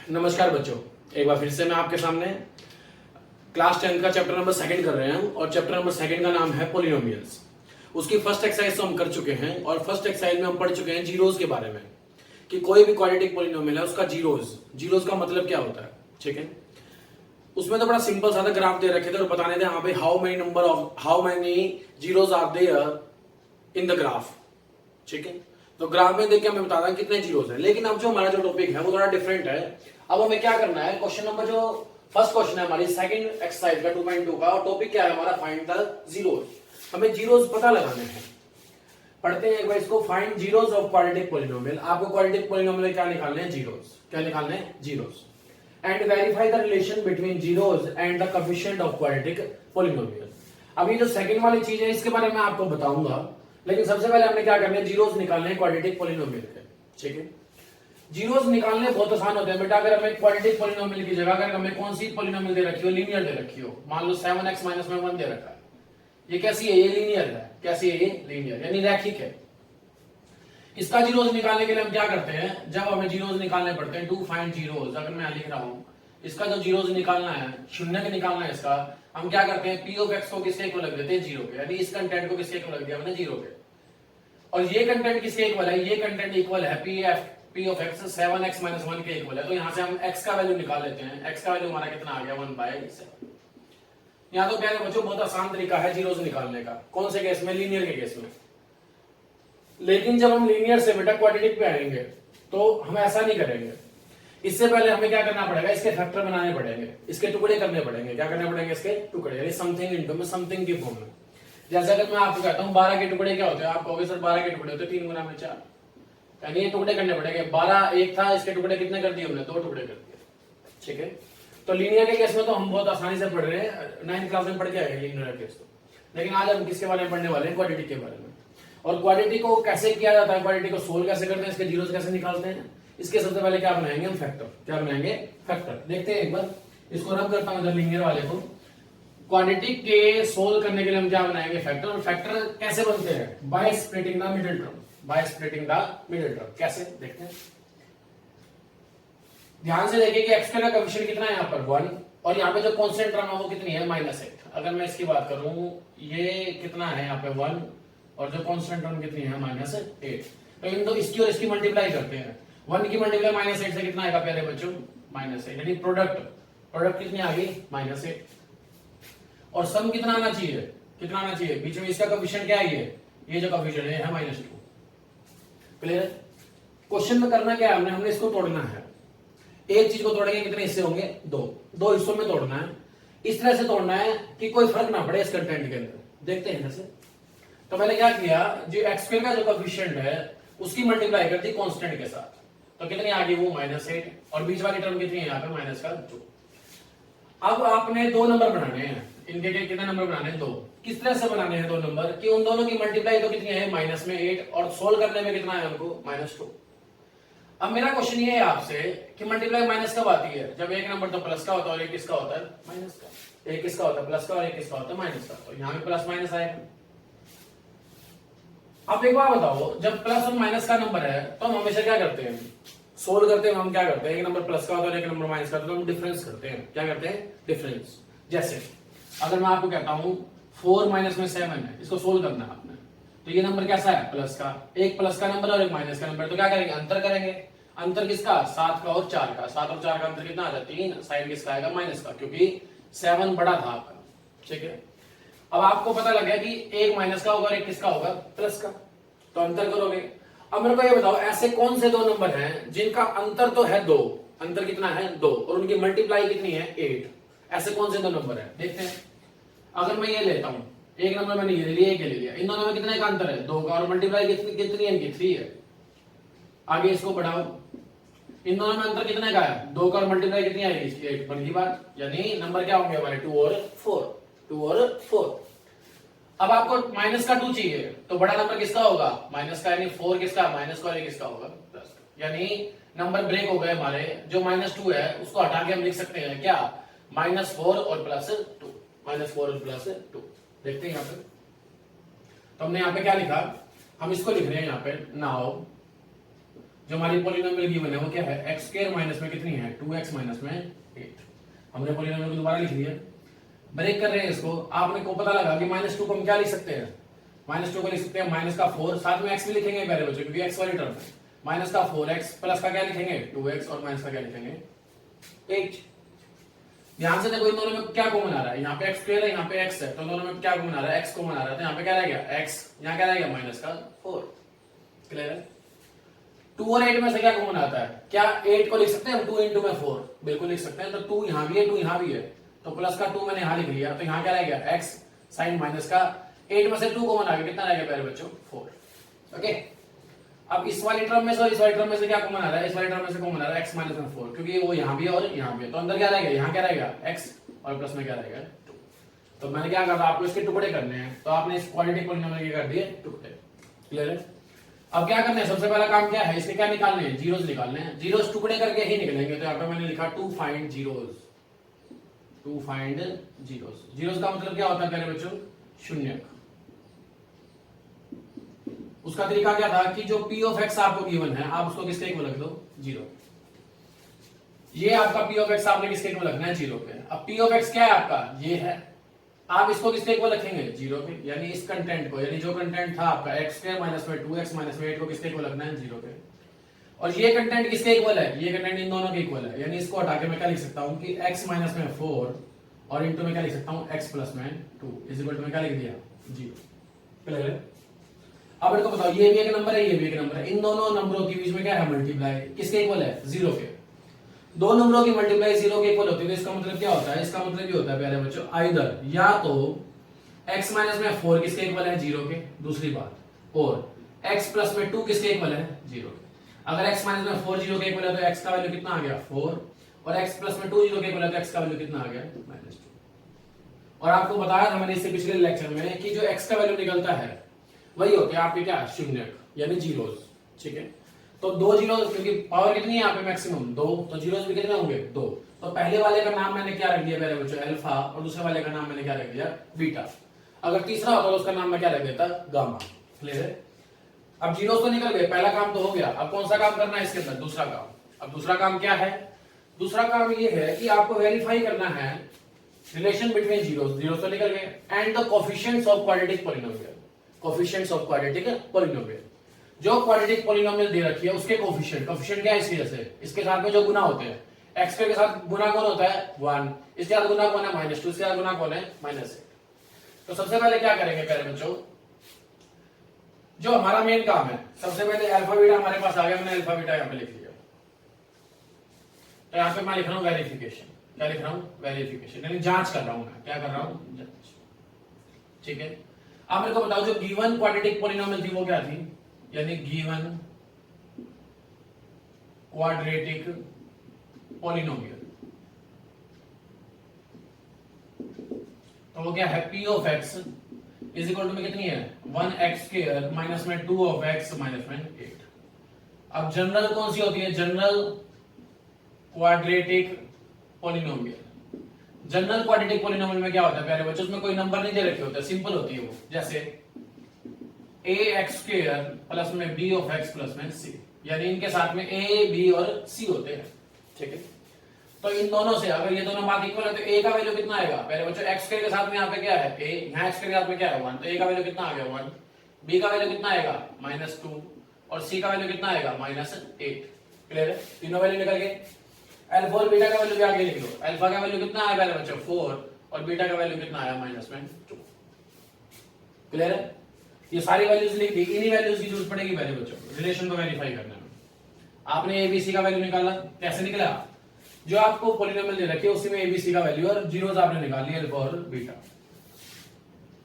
नमस्कार बच्चों, एक बार फिर से मैं आपके सामने क्लास 10 का चैप्टर नंबर 2 कर रहे हैं और चैप्टर नंबर 2 का नाम है पॉलिनोमियल्स। उसकी फर्स्ट एक्सरसाइज तो हम कर चुके हैं और फर्स्ट एक्सरसाइज में हम पढ़ चुके हैं जीरोस के बारे में कि कोई भी क्वाड्रेटिक पॉलिनोमियल है उसका जीरोस का मतलब क्या होता है। ठीक है, उसमें तो बड़ा सिंपल सा ग्राफ दे रखे थे और बताने थे हाँ भाई how many zeros are there in the graph. ठीक है, तो ग्राफ में देख के हमें बता दें कितने जीरोस हैं। लेकिन अब जो हमारा जो टॉपिक है वो थोड़ा डिफरेंट है। अब हमें क्या करना है, क्वेश्चन नंबर जो फर्स्ट क्वेश्चन है हमारी सेकंड एक्सरसाइज का 2.2 का, और टॉपिक क्या है हमारा, फाइंड द जीरोस। हमें जीरोस पता लगाने हैं। पढ़ते हैं एक बार इसको, find zeros of quadratic polynomial. आपको क्वाड्रेटिक पॉलिनोमियल क्या निकालने हैं, जीरोस। क्या निकालने हैं, zeros. And verify the relation between zeros and the coefficient of quadratic polynomial. अभी जो सेकंड वाली चीज है इसके बारे में आपको बताऊंगा, लेकिन सबसे पहले हमने क्या करना है, जीरोस निकालने हैं क्वाड्रेटिक पॉलिनोमियल के। ठीक है, जीरोस निकालने बहुत आसान होते हैं बेटा। अगर हमें क्वाड्रेटिक पॉलिनोमियल की जगह अगर हमें कौन सी पॉलिनोमियल दे रखी हो, लीनियर दे रखी हो, मान लो 7x - 1 दे रखा है, ये कैसी है, ये लीनियर है। कैसी है, ये लीनियर यानी रैखिक है। इसका जीरोस निकालने के लिए हम क्या करते हैं, जब हमें जीरोस निकालने पड़ते हैं, टू फाइंड जीरोस, अगर मैं लिख रहा हूं इसका जो जीरोस निकालना है, शून्य का निकालना है इसका, हम क्या करते हैं, पी ऑफ एक्स को किसके इक्वल रख देते हैं, जीरो के। यानी इस कंटेंट को किसके इक्वल रख दिया हमने, जीरो के। और ये कंटेंट किसके इक्वल है, ये कंटेंट इक्वल है पी ऑफ एक्स 7x - 1 के इक्वल है। तो यहां से हम x का वैल्यू निकाल लेते हैं। x का वैल्यू हमारा कितना आ गया, 1/7। यहां तो प्यारे बच्चों बहुत आसान तरीका है जीरोस निकालने का। कौन से केस में, लीनियर के केस में। लेकिन जब हम लीनियर से बेटा क्वाड्रेटिक पे आएंगे तो हम ऐसा नहीं करेंगे। इससे पहले हमें क्या करना पड़ेगा, इसके फैक्टर बनाने पड़ेंगे, इसके टुकड़े करने पड़ेंगे। क्या करने पड़ेगे, इसके टुकड़े, यानी समथिंग इनटू में समथिंग की फॉर्म में। जैसे अगर मैं आपको कहता हूं 12 के टुकड़े क्या होते हैं, आप कहोगे सर 12 के टुकड़े होते हैं 3 गुना में 4, यानी ये टुकड़े करने पड़ेंगे। 12 एक था, इसके टुकड़े कितने कर दिए हमने, 2 टुकड़े कर दिए। ठीक है, तो लीनियर के केस में तो हम बहुत आसानी से पढ़ रहे हैं, 9th क्लास में पढ़ के आएंगे लीनियर केस तो। लेकिन आज हम किसके बारे में पढ़ने वाले हैं, क्वाड्रेटिक के बारे में। और क्वाड्रेटिक को कैसे किया जाता है, क्वाड्रेटिक को सोल्व कैसे करते हैं, इसके जीरोस कैसे निकालते हैं, इसके सबसे पहले क्या बनाएंगे हम, फैक्टर। क्या बनाएंगे, फैक्टर। देखते हैं एक बार, इसको रब करता हूं इधर लीनियर वाले को। क्वाड्रेटिक के सोल्व करने के लिए हम क्या बनाएंगे, फैक्टर। और फैक्टर कैसे बनते हैं, by splitting the middle term. By splitting the middle term कैसे, देखते हैं। ध्यान से देखिए कि एक्स का कोएफिशिएंट कितना है यहाँ पर, 1, और यहाँ पे जो कांस्टेंट टर्म है वो कितनी है, -8। अगर मैं इसकी बात करूं, ये कितना है यहाँ पे 1, और जो कांस्टेंट टर्म कितनी है, -8। तो इन दो, इसकी और इसकी मल्टीप्लाई करते हैं। 1 की मल्टीप्लाई -8 से कितना आएगा प्यारे बच्चों, -8। यानी प्रोडक्ट कितनी आ गई, -8। और सम कितना आना चाहिए, कितना आना चाहिए, बीच में इसका कोएफिशिएंट क्या है, ये जो कोएफिशिएंट है -2। क्लियर। क्वेश्चन में करना क्या है, हमने इसको तोड़ना है। एक चीज को तोड़ेंगे, कितने हिस्से होंगे, 2 हिस्सों में तोड़ना है। इस तरह से तोड़ना है कि कोई फर्क ना पड़े इस कंटेंट के अंदर। देखते हैं जैसे, तो मैंने क्या किया, जो x² का जो कोएफिशिएंट है उसकी मल्टीप्लाई कर दी कांस्टेंट के साथ, तो कितनी आ गई वो -8, और बीच वाली टर्म कितनी है यहाँ पे, -2। अब आपने 2 नंबर बनाने हैं, इनके कितने नंबर बनाने हैं, 2। किस तरह से बनाने हैं 2 नंबर, कि उन दोनों की मल्टीप्लाई तो कितनी है, -8, और सोल्व करने में कितना है उनको, -2। अब मेरा क्वेश्चन ये है आपसे कि मल्टीप्लाई माइनस कब आती है, जब एक नंबर तो प्लस का होता है और एक किसका होता है, माइनस का। एक किसका होता है, प्लस का, और एक किसका होता है, माइनस का। तो यहाँ पे प्लस माइनस आएगा। अब एक बार बताओ, जब प्लस और माइनस का नंबर है तो हम हमेशा क्या करते हैं, सोल्व करते हैं। हम क्या करते हैं, एक नंबर प्लस का होता है और एक नंबर माइनस का, तो हम डिफरेंस करते हैं। क्या करते हैं, डिफरेंस। जैसे अगर मैं आपको कहता हूं 4 - 7 है, इसको सोल्व करना है आपने, तो ये नंबर कैसा है, प्लस का। एक प्लस का नंबर और एक माइनस का नंबर, तो क्या करेंगे, अंतर करेंगे। अंतर किसका, 7 का और 4 का। 7 और 4 का अंतर कितना आ जाता है, 3। साइन किसका आएगा, माइनस का, क्योंकि 7 बड़ा था आपका। ठीक है, अब आपको पता लग गया कि एक माइनस का होगा और एक किसका होगा, प्लस का, तो अंतर करोगे। अब मेरे को ये बताओ, ऐसे कौन से 2 नंबर हैं जिनका अंतर तो है 2, अंतर कितना है, 2, और उनकी मल्टीप्लाई कितनी है, 8। ऐसे कौन से 2 नंबर है, देखते हैं। अगर मैं ये लेता हूं, एक नंबर मैंने ये ले लिया, एक ले लिया, इन दोनों में कितने का अंतर है, 2 का, और मल्टीप्लाई कितनी है इनकी, 3 है। आगे इसको बढ़ाओ, इन दोनों में अंतर कितने का है, 2 का, और मल्टीप्लाई कितनी आएगी इसकी, 8। बन गई बात। यानी नंबर क्या होंगे हमारे, 2 और 4। अब आपको माइनस का 2 चाहिए, तो बड़ा नंबर किसका होगा, माइनस का, यानी 4 किसका, माइनस का, और किसका होगा, प्लस का। यानी नंबर ब्रेक हो गए हमारे। जो -2 है उसको हटा के हम लिख सकते हैं क्या, -4 और +2, -4 और +2। देखते हैं यहाँ पे, तो हमने यहाँ पे क्या लिखा, हम इसको लिख रहे हैं यहाँ पे, नाउ जो हमारी पॉलिनोमियल गिवन है वो क्या है, एक्स स्क्वायर माइनस में कितनी है, 2x माइनस में 8। हमने पॉलिनोमियल को दोबारा लिख लिया, ब्रेक कर रहे हैं इसको। आपने को पता लगा कि -2 को हम क्या लिख सकते हैं, -2 को लिख सकते हैं माइनस का 4, साथ में x भी लिखेंगे पहले बच्चों क्योंकि x वाली टर्म है, माइनस का 4x प्लस का क्या लिखेंगे 2x और माइनस का क्या लिखेंगे 8। ध्यान से देखो इन दोनों में क्या कॉमन आ रहा है, यहाँ पे x स्क्वायर है, यहाँ पे x है, तो दोनों में क्या कॉमन आ रहा है, x कॉमन आ रहा है, तो यहाँ पे क्या रह गया x, यहाँ क्या रह गया माइनस का 4। क्लियर है। 2 और 8 में से क्या कॉमन आता है, क्या 8 को लिख सकते हैं हम 2 इंटू में 4, बिल्कुल लिख सकते हैं। तो 2 यहाँ भी है 2 यहाँ भी है, तो प्लस का 2 मैंने यहाँ लिख लिया, तो यहाँ क्या रह गया x साइन माइनस का 8 में से 2 कॉमन आ गया, कितना रह गया पहले बच्चों 4। ओके, अब इस वाली टर्म में से और इस वाली टर्म में से क्या कॉमन आ रहा है, इस वाली टर्म में से कॉमन आ रहा है x माइनस में 4, क्योंकि वो यहाँ भी है और यहाँ भी है, तो अंदर क्या रहेगा, यहाँ क्या रहेगा x और प्लस में क्या रहेगा 2। तो मैंने क्या कहा, आपको इसके टुकड़े करने हैं, तो आपने इस क्वाड्रेटिक पॉलिनोमियल के कर दिए टुकड़े। क्लियर है। अब क्या करना है, सबसे पहला काम क्या है, इसके क्या निकालने हैं, जीरोस निकालने हैं, जीरोस टुकड़े करके ही निकलेंगे। तो यहाँ पे मैंने लिखा to find zeros, to find zeros. Zeros का मतलब क्या होता है प्यारे बच्चों, शून्य। उसका तरीका क्या था कि जो p ऑफ x आपको गिवन है, आप उसको किसके इक्वल रख दो, 0। ये आपका p ऑफ x आपने किसके इक्वल रखना है, 0 पे। अब p ऑफ x क्या है आपका, ये है, आप इसको किसके इक्वल रखेंगे, 0 पे, यानी इस कंटेंट को, यानी जो कंटेंट था आपका x स्क्वायर माइनस में 2x माइनस में 8 को किसके इक्वल रखना है, 0 पे। और ये कंटेंट किसके इक्वल है, ये कंटेंट इन दोनों के इक्वल है, यानी इसको हटा के मैं क्या लिख सकता हूं कि x माइनस में 4 और इंटू में क्या लिख सकता हूं x प्लस में 2 इज इक्वल टू में क्या लिख दिया, 0। क्लियर है। अब इनको बताओ, ये भी एक नंबर है, ये भी एक नंबर है, इन दोनों नंबरों के बीच में क्या है, मल्टीप्लाई किसके इक्वल है, 0 के। दो नंबरों की मल्टीप्लाई 0 के इक्वल होती है, तो इसका मतलब क्या होता है, इसका मतलब ये होता है प्यारे बच्चों, आइदर या तो x माइनस में 4 किसके इक्वल है, 0 के, दूसरी बात, और x प्लस में 2 किसके इक्वल है, 0 के। अगर x माइनस में 4 0 के इक्वल है तो x का वैल्यू कितना आ गया, 4, और x प्लस में 2 0 के इक्वल है तो x का वैल्यू कितना आ गया, -2। और आपको बताया था मैंने इससे पिछले लेक्चर में कि जो x का वैल्यू निकलता है वही होते हैं आपके क्या, शून्य, यानी जीरोस। ठीक है, तो 2 जीरो, क्योंकि पावर कितनी है यहाँ पे मैक्सिमम 2, तो जीरोस भी कितने होंगे, 2। तो पहले वाले का नाम मैंने क्या रख दिया पहले बच्चों, अल्फा, और दूसरे वाले का नाम मैंने क्या रख दिया, बीटा। अगर तीसरा होता तो उसका नाम मैं क्या रख देता, गामा। क्लियर है। अब जीरोस तो निकल गए, पहला काम तो हो गया, अब कौन सा काम करना है इसके अंदर, दूसरा काम। अब दूसरा काम क्या है, दूसरा काम ये है कि आपको वेरीफाई करना है रिलेशन बिटवीन जीरोस, जीरोस तो निकल गए, and the coefficients of quadratic polynomial, coefficients of quadratic polynomial. जो क्वाड्रेटिक पॉलिनोमियल दे रखी है उसके कोएफिशिएंट, कोएफिशिएंट क्या है इसकी वजह से, इसके साथ में जो गुना होते हैं, x के साथ गुना कौन होता है, 1, इसके साथ गुना कौन है, -2, इसके साथ गुना कौन है, -8। तो सबसे पहले क्या करेंगे प्यारे बच्चों, जो हमारा मेन काम है, सबसे पहले अल्फा बीटा हमारे पास आ गया, मैंने अल्फा बीटा यहाँ पे लिख लिया। तो यहाँ पे मैं लिख रहा हूँ वेरिफिकेशन, क्या लिख रहा हूँ, वेरिफिकेशन, यानी जांच कर रहा हूँ, मैं क्या कर रहा हूँ, जांच। ठीक है, आप मेरे को बताओ जो गिवन क्वाड्रेटिक पॉलिनोमियल थी वो क्या थी, यानी गिवन क्वाड्रेटिक पॉलिनोमियल, तो वो क्या है, p of x is equal to में कितनी है, 1x स्क्वायर माइनस में 2 ऑफ x माइनस में 8। अब जनरल कौन सी होती है, general quadratic polynomial. General quadratic polynomial में क्या होता है प्यारे बच्चों, उसमें कोई नंबर नहीं दे रखे होते, सिंपल होती है वो, जैसे ax स्क्वायर प्लस में b ऑफ x प्लस में c, यानी इनके साथ में a b और c होते हैं। ठीक है, तो इन दोनों से अगर ये दोनों बात इक्वल है तो a का वैल्यू कितना आएगा पहले बच्चों, x स्क्वायर के साथ में यहाँ पे क्या है a, यहाँ x स्क्वायर के साथ में क्या है 1, तो a का वैल्यू कितना आ गया 1, b का वैल्यू कितना आएगा -2 और c का वैल्यू कितना आएगा -8। क्लियर है, तीनों वैल्यू निकल गए। अल्फा और बीटा का वैल्यू भी आगे लिख लो, अल्फा का वैल्यू कितना आया पहले बच्चों 4 और बीटा का वैल्यू कितना आया -2। क्लियर है, ये सारी वैल्यूज लिख दी, इन्हीं वैल्यूज की जरूरत पड़ेगी पहले बच्चों रिलेशन को वेरीफाई करने में। आपने एबीसी का वैल्यू निकाला, कैसे निकला, जो आपको पॉलिनोमियल दे रखी है उसी में एबीसी का वैल्यू और जीरोस आपने निकाल लिया, अल्फा और बीटा।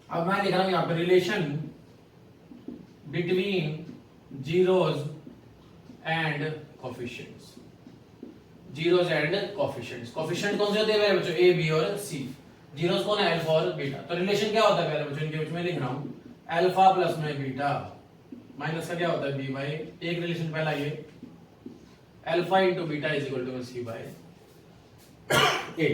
अब मैं लिख रहा हूं यहां पर relation between zeros and coefficients, zeros and coefficients. Coefficient कौन से होते हैं मेरे बच्चों, ए बी और सी, जीरोस कौन है, अल्फा और बीटा। तो रिलेशन क्या होता है मेरे बच्चों, इनके बीच में लिख रहा हूं अल्फा प्लस में बीटा माइनस का क्या होता है बी बाई, एक रिलेशन पहला ये alpha into beta is equal to C by A.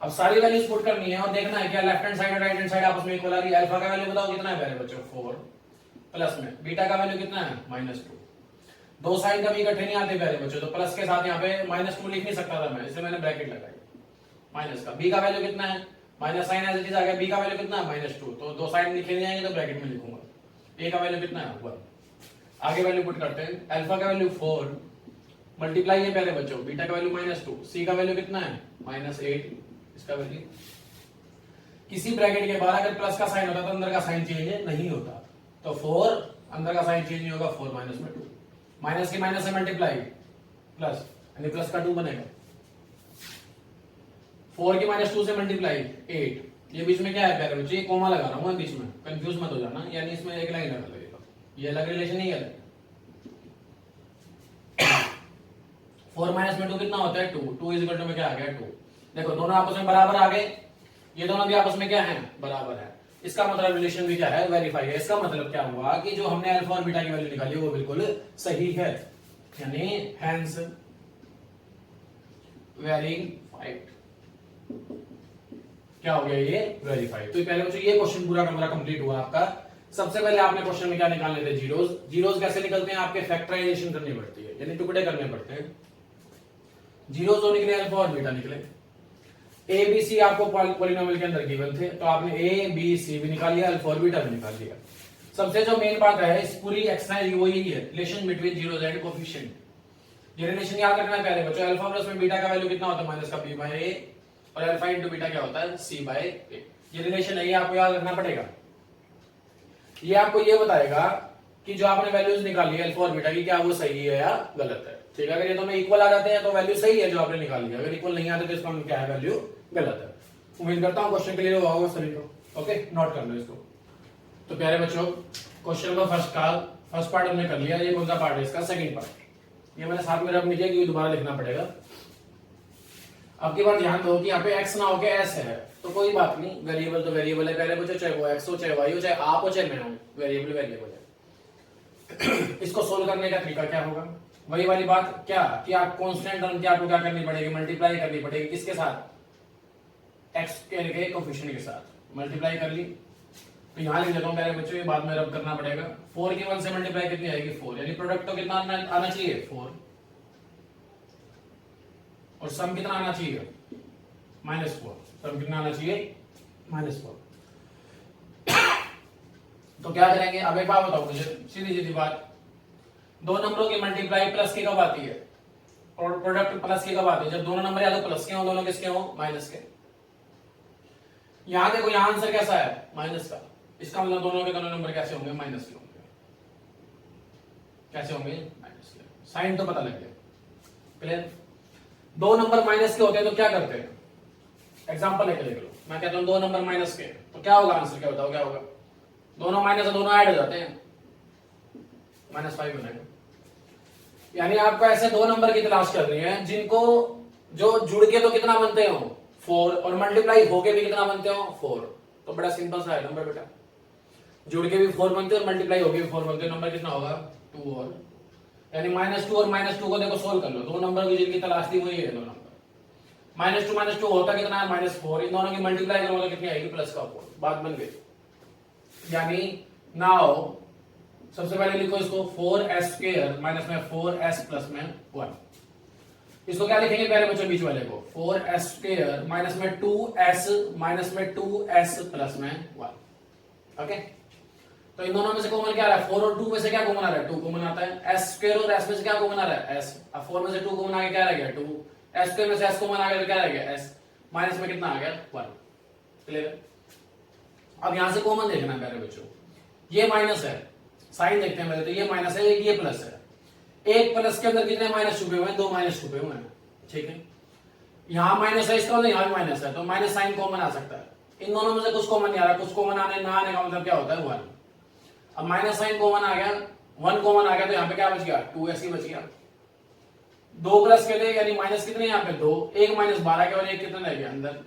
अब सारी वैल्यूज पुट करनी है और देखना है क्या लेफ्ट हैंड साइड और राइट हैंड साइड आपस में इक्वल आ रही है। अल्फा का वैल्यू बताओ कितना है पहले बच्चों 4 प्लस में बीटा का वैल्यू कितना है -2। दो साइन कभी इकट्ठे नहीं आते प्यारे बच्चों, तो प्लस के साथ यहाँ पे -2 लिख नहीं सकता था मैं, इसलिए मैंने ब्रैकेट लगाई माइनस का। बी का वैल्यू कितना है, minus sign as it is आ गया, बी का वैल्यू कितना है -2, तो दो साइन लिखे नहीं आएंगे तो ब्रैकेट में लिखूंगा। ए का वैल्यू कितना है 1, आगे वैल्यू पुट करते हैं। अल्फा का वैल्यू 4 मल्टीप्लाई है प्यारे बच्चों, बीटा का वैल्यू -2, सी का वैल्यू कितना है -8, इसका वैल्यू। किसी ब्रैकेट के बाहर अगर प्लस का साइन होता तो अंदर का साइन चेंज नहीं होता, तो 4 अंदर का साइन चेंज नहीं होगा, 4 माइनस में 2, माइनस की माइनस से मल्टीप्लाई प्लस, यानी प्लस का 2 बनेगा। 4 की -2 से मल्टीप्लाई 8, ये बीच में क्या है प्यारे बच्चों, ये कोमा लगा रहा हूं मैं बीच में, कंफ्यूज मत हो जाना, यानी इसमें एक लाइन लगा लगेगा, ये अलग रिलेशन नहीं है। 4 माइनस में 2 कितना होता है 2, 2 इज इक्वल टू में क्या आ गया 2। देखो दोनों आपस में बराबर आ गए, ये दोनों भी आपस में क्या है बराबर है, इसका मतलब रिलेशन भी क्या है वेरीफाई है। इसका मतलब क्या हुआ कि जो हमने अल्फा और बीटा की वैल्यू निकाली वो बिल्कुल सही है, यानी हेंस वेरीफाइड। क्या हो गया ये वेरीफाइड। तो पहले बच्चों ये क्वेश्चन पूरा का पूरा कंप्लीट हुआ आपका। सबसे पहले आपने क्वेश्चन में क्या निकालने थे जीरोस। जीरोस कैसे निकलते हैं, आपके फैक्टराइजेशन करनी पड़ती है, यानी टुकड़े करने पड़ते हैं। जीरोस जो निकले अल्फा और बीटा निकले। ए बी सी आपको पॉलिनोमियल के अंदर गिवन थे, तो आपने ए बी सी भी निकाल लिया, अल्फा और बीटा भी निकाल लिया। सबसे जो मेन बात है इस पूरी एक्सरसाइज वो यही है, relation between zeros and coefficient. ये रिलेशन याद रखना है पहले बच्चों, अल्फा प्लस में बीटा का वैल्यू कितना होता है माइनस का बी बाय ए, और अल्फा इनटू बीटा क्या होता है सी बाय ए। ये रिलेशन है, ये आपको याद रखना पड़ेगा। ये आपको ये बताएगा कि जो आपने वैल्यूज निकाली है अल्फा और बीटा की, क्या वो सही है या गलत है। ठीक है, अगर ये दोनों इक्वल आ जाते हैं तो वैल्यू सही है जो आपने निकाली है, अगर इक्वल नहीं आते तो इसका मतलब क्या है वैल्यू गलत है। उम्मीद करता हूं क्वेश्चन क्लियर हुआ होगा सभी को। ओके, नोट कर लो इसको। तो प्यारे बच्चों क्वेश्चन नंबर फर्स्ट पार्ट हमने कर लिया। ये कौन सा पार्ट है इसका, सेकंड पार्ट। ये मैंने साथ में रख लिया क्योंकि दोबारा लिखना पड़ेगा। अब की बार ध्यान दो कि यहाँ पे x ना हो के s है, तो कोई बात नहीं, वेरिएबल तो वेरिएबल है पहले बच्चों, चाहे वो x हो चाहे y हो चाहे आप हो चाहे मैं हूं, वेरिएबल वेरिएबल है। इसको सोल्व करने का तरीका क्या होगा, वही वाली बात क्या कि आप कांस्टेंट टर्म की आपको क्या करनी पड़ेगी, मल्टीप्लाई करनी पड़ेगी। किसके साथ, x के कोएफिशिएंट के साथ मल्टीप्लाई कर ली। तो यहां लिख देता हूं पहले बच्चों, ये बाद में रब करना पड़ेगा। 4 की 1 से मल्टीप्लाई कितनी आएगी 4, यानी प्रोडक्ट तो कितना आना चाहिए 4, और सम कितना आना चाहिए -4। सम कितना आना चाहिए -4। तो क्या करेंगे, अब एक बात बताओ मुझे, सीधी सीधी बात, दो नंबरों की मल्टीप्लाई प्लस की कब आती है, और प्रोडक्ट प्लस की कब आती है, जब दोनों नंबर या तो प्लस के हो दोनों किसके हो माइनस के। यहां देखो यहां आंसर कैसा है माइनस का, इसका मतलब दोनों के दोनों नंबर कैसे होंगे माइनस के होंगे। कैसे होंगे माइनस के, साइन तो पता लग गया क्लियर। दो नंबर माइनस के होते हैं तो क्या करते हैं, एग्जांपल लेके देख लो। मैं कहता हूं दो नंबर माइनस के, तो क्या होगा आंसर, क्या बताओ क्या होगा, दोनों माइनस है दोनों ऐड हो जाते हैं, -5 बनेगा। यानी आपको ऐसे दो नंबर की तलाश करनी है जिनको जो जुड़ के तो कितना बनते हो 4, और मल्टीप्लाई होके भी कितना बनते हो 4। तो बड़ा सिंपल सा है नंबर बेटा, जुड़ के भी 4 बनते हैं और मल्टीप्लाई होके भी 4 बनते हैं। नंबर कितना होगा 2, और यानी -2 और -2 को देखो सोल्व कर लो, दो नंबर की जिनकी तलाश थी वही है दो नंबर। -2 होता कितना है -4, इन दोनों की मल्टीप्लाई करो तो कितनी आएगी +4, बात बन गई। यानी नाउ सबसे पहले लिखो इसको 4s² माइनस में 4s प्लस में 1। इसको क्या लिखेंगे पहले बच्चों बीच वाले को, 4s² माइनस में 2s माइनस में 2s प्लस में 1। ओके, तो इन दोनों में से कॉमन क्या आ रहा है, 4 और 2 में से क्या कॉमन आ रहा है 2 कॉमन आता है। s² और s में से क्या कॉमन आ रहा है s, अब 4 में से 2 कॉमन आ गया क्या रह गया 2, s² में से s कॉमन आ गया तो क्या रह गया s, माइनस में कितना आ गया 1। क्लियर। अब यहां से कॉमन देखना है पहले बच्चों, ये माइनस है, साइन देखते हैं पहले, तो ये माइनस है ये प्लस है। एक प्लस के अंदर कितने माइनस छुपे हुए हैं, 2 माइनस छुपे हुए हैं। ठीक है, यहां माइनस है इसका मतलब यहां भी माइनस है, तो माइनस साइन कॉमन आ सकता है। इन दोनों में से कुछ कॉमन नहीं आ रहा, कुछ कॉमन आने ना आने का मतलब क्या होता है 1। अब माइनस साइन कॉमन आ गया, 1 कॉमन आ गया, तो यहाँ पे क्या बच गया 2s ही बच गया। 2 प्लस के लिए यानी माइनस कितने यहाँ पे 2, 1 -12 के और 1 कितना रह गया अंदर।